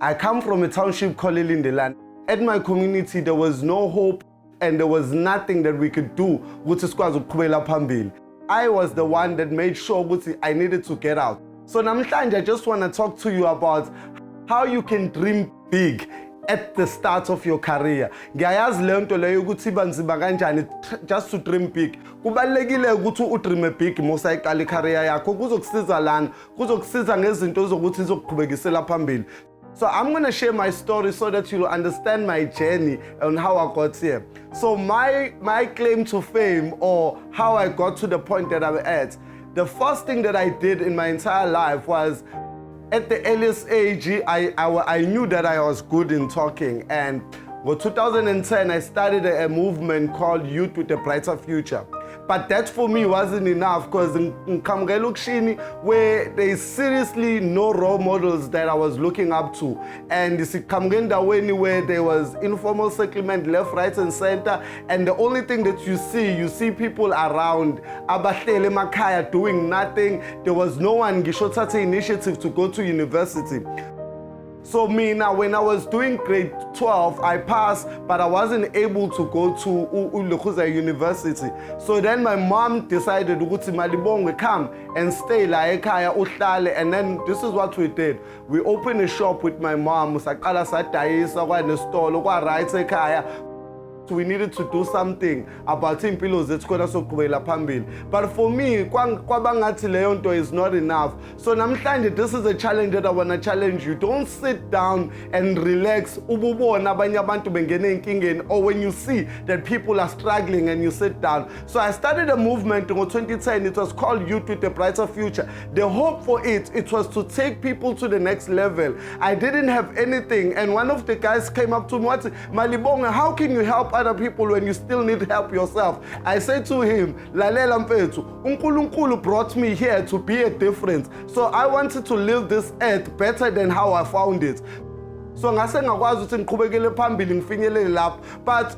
I come from a township called Lindeland. At my community, there was no hope and there was nothing that we could do. I was the one that made sure I needed to get out. So namhlanje, I just want to talk to you about how you can dream big at the start of your career. Ngiyayazi le nto leyo ukuthi iba nzima kanjani just to dream big. Kubalekile ukuthi udream big mosayiqala icareer yakho kuzokusiza lana, kuzokusiza ngezinto zokuthi izokuqhubekisela phambili. So I'm going to share my story so that you'll understand my journey and how I got here. So my claim to fame, or how I got to the point that I'm at, the first thing that I did in my entire life was, at the earliest age, I knew that I was good in talking. And in 2010, I started a movement called Youth with a Brighter Future. But that for me wasn't enough, because in Kamgelukshini, where there's seriously no role models that I was looking up to. And you see Kamgendaweni, where there was informal settlement left, right, and center. And the only thing that you see people around Abahlele Makaya doing nothing. There was no one Gishotate initiative to go to university. So me now, when I was doing grade 12, I passed, but I wasn't able to go to Ulukhuza University. So then my mom decided to go to Malibongwe, come and stay like Ekaya Uhlale, and then this is what we did. We opened a shop with my mom. So we needed to do something about impilo zethu sokubela phambili. But for me, kwabangathi leyo nto is not enough. So namhlanje, this is a challenge that I want to challenge you. Don't sit down and relax ububona abanye abantu bengene enkingeni, or when you see that people are struggling and you sit down. So I started a movement in 2010. It was called Youth with a Brighter Future. The hope for it was to take people to the next level. I didn't have anything, and one of the guys came up to me, Malibongwe, how can you help other people when you still need help yourself? I said to him, Lalela Mfethu, uNkulunkulu brought me here to be a difference. So I wanted to live this earth better than how I found it. So ngase ngakwazi ukuthi ngiqhubekele phambili ngifinyelele lapho. But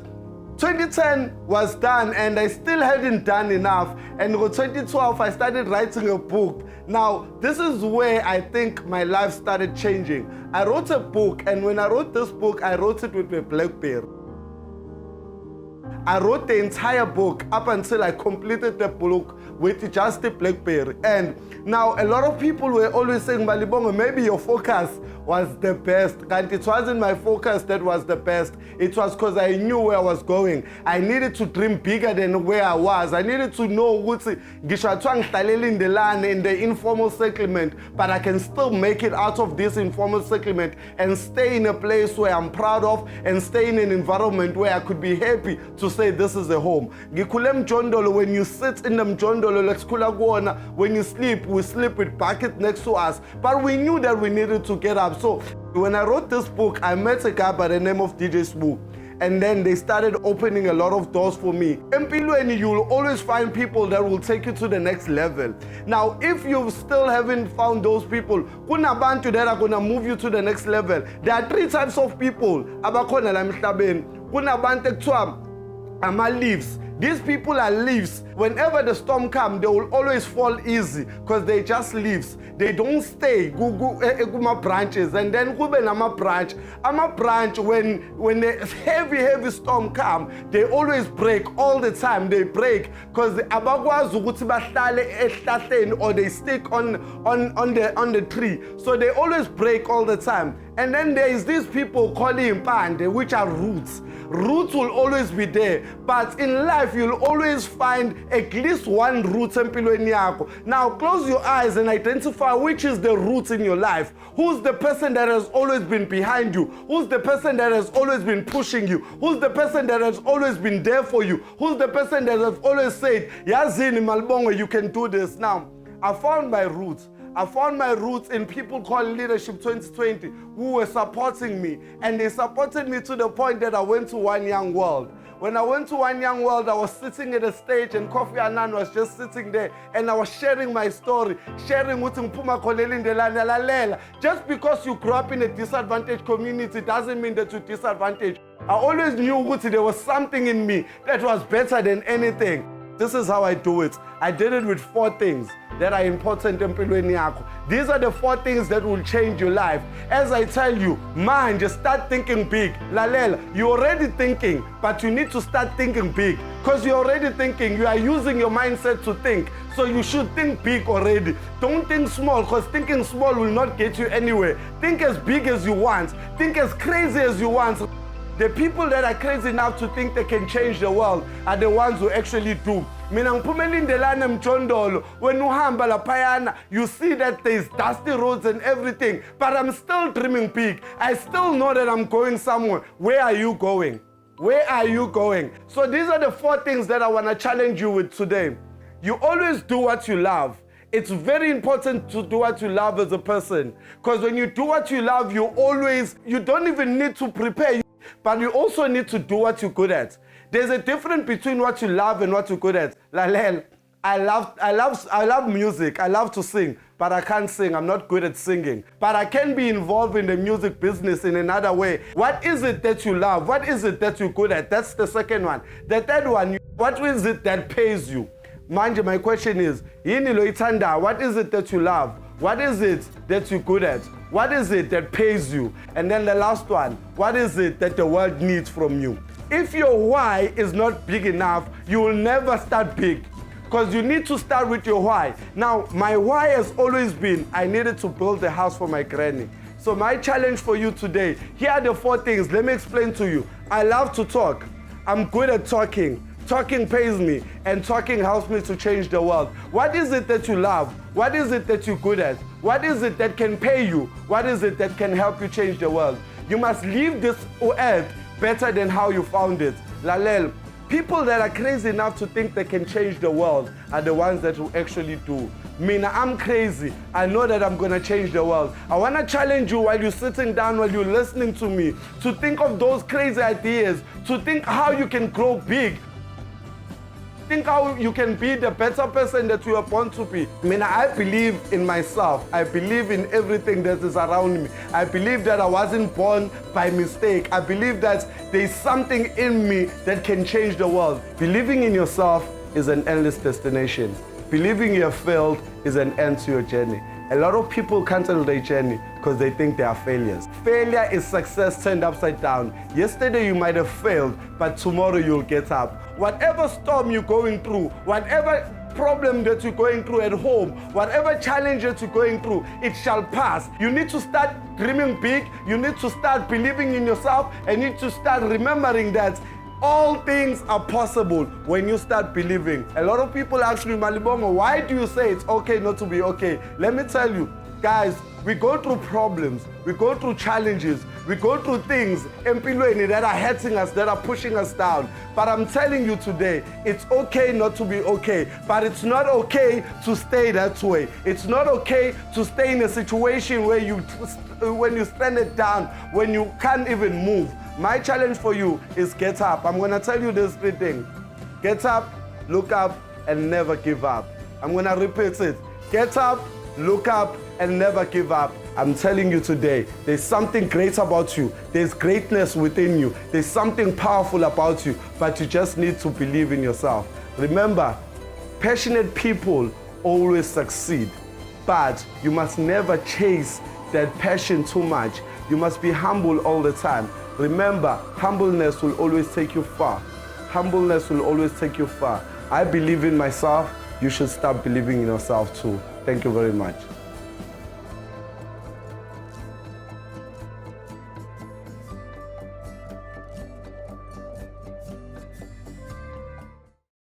2010 was done and I still hadn't done enough. And in 2012, I started writing a book. Now, this is where I think my life started changing. I wrote a book, and when I wrote this book, I wrote it with a BlackBerry. I wrote the entire book up until I completed the book with just the BlackBerry. And now a lot of people were always saying, Malibongwe, maybe your focus was the best. And it wasn't my focus that was the best. It was because I knew where I was going. I needed to dream bigger than where I was. I needed to know what's in the land, in the informal settlement, but I can still make it out of this informal settlement and stay in a place where I'm proud of, and stay in an environment where I could be happy to say this is a home. When you sit in the mjondolo, when you sleep, we sleep with bucket next to us. But we knew that we needed to get up. So when I wrote this book, I met a guy by the name of DJ Spoo. And then they started opening a lot of doors for me. Empilweni, you'll always find people that will take you to the next level. Now, if you still haven't found those people, kuna bantu that are gonna move you to the next level. There are three types of people. Abakhona la emhlabeni. Kuna bantu ekuthiwa ama leaves. These people are leaves. Whenever the storm comes, they will always fall easy because they just leaves. They don't stay. Guma branches, and then kube nama branch. Ama branch, when the heavy storm comes, they always break all the time. They break because abakwazi ukuthi bahlale ehlahleni, or they stick on the tree. So they always break all the time. And then there is these people called impande, which are roots. Roots will always be there, but in life you'll always find at least one root empilweni yakho. Now close your eyes and identify which is the root in your life. Who's the person that has always been behind you? Who's the person that has always been pushing you? Who's the person that has always been there for you? Who's the person that has always said, Yazini Malibongwe, you can do this? Now, I found my roots. I found my roots in people called Leadership 2020 who were supporting me. And they supported me to the point that I went to One Young World. When I went to One Young World, I was sitting at a stage and Kofi Annan was just sitting there, and I was sharing my story, sharing with Mpuma Koleli Ndela. Just because you grew up in a disadvantaged community doesn't mean that you're disadvantaged. I always knew there was something in me that was better than anything. This is how I do it. I did it with 4 things. that are important empilweni yakho. These are the 4 things that will change your life. As I tell you, man, just start thinking big. Lalela, you're already thinking, but you need to start thinking big. Because you're already thinking, you are using your mindset to think. So you should think big already. Don't think small, because thinking small will not get you anywhere. Think as big as you want. Think as crazy as you want. The people that are crazy enough to think they can change the world are the ones who actually do. Mina ngiphumela indelana mjondolo, when uhamba laphayana, you see that there's dusty roads and everything, but I'm still dreaming big. I still know that I'm going somewhere. Where are you going? Where are you going? So these are the 4 things that I want to challenge you with today. You always do what you love. It's very important to do what you love as a person, because when you do what you love, you don't even need to prepare, but you also need to do what you're good at. There's a difference between what you love and what you're good at. I love music. I love to sing, but I can't sing. I'm not good at singing. But I can be involved in the music business in another way. What is it that you love? What is it that you're good at? That's the second one. The third one, what is it that pays you? Manje, my question is, yini lo ithanda? What is it that you love? What is it that you're good at? What is it that pays you? And then the last one, what is it that the world needs from you? If your why is not big enough, you will never start big, because you need to start with your why. Now, my why has always been, I needed to build a house for my granny. So my challenge for you today, here are the 4 things. Let me explain to you. I love to talk. I'm good at talking. Talking pays me, and talking helps me to change the world. What is it that you love? What is it that you're good at? What is it that can pay you? What is it that can help you change the world? You must leave this earth better than how you found it. Lalel, people that are crazy enough to think they can change the world are the ones that will actually do. Mina, I'm crazy. I know that I'm gonna change the world. I wanna challenge you while you're sitting down, while you're listening to me, to think of those crazy ideas, to think how you can grow big. Think how you can be the better person that you are born to be. I believe in myself. I believe in everything that is around me. I believe that I wasn't born by mistake. I believe that there's something in me that can change the world. Believing in yourself is an endless destination. Believing you're failed is an end to your journey. A lot of people cancel their journey because they think they are failures. Failure is success turned upside down. Yesterday you might have failed, but tomorrow you'll get up. Whatever storm you're going through, whatever problem that you're going through at home, whatever challenge that you're going through, it shall pass. You need to start dreaming big. You need to start believing in yourself, and you need to start remembering that all things are possible when you start believing. A lot of people ask me, Malibongwe, why do you say it's okay not to be okay? Let me tell you, guys, we go through problems, we go through challenges, we go through things empilweni that are hurting us, that are pushing us down. But I'm telling you today, it's okay not to be okay, but it's not okay to stay that way. It's not okay to stay in a situation where when you stand it down, when you can't even move. My challenge for you is get up. I'm gonna tell you this 3 things. Get up, look up, and never give up. I'm gonna repeat it. Get up, look up, and never give up. I'm telling you today, there's something great about you. There's greatness within you. There's something powerful about you, but you just need to believe in yourself. Remember, passionate people always succeed, but you must never chase that passion too much. You must be humble all the time. Remember, humbleness will always take you far. Humbleness will always take you far. I believe in myself. You should start believing in yourself too. Thank you very much.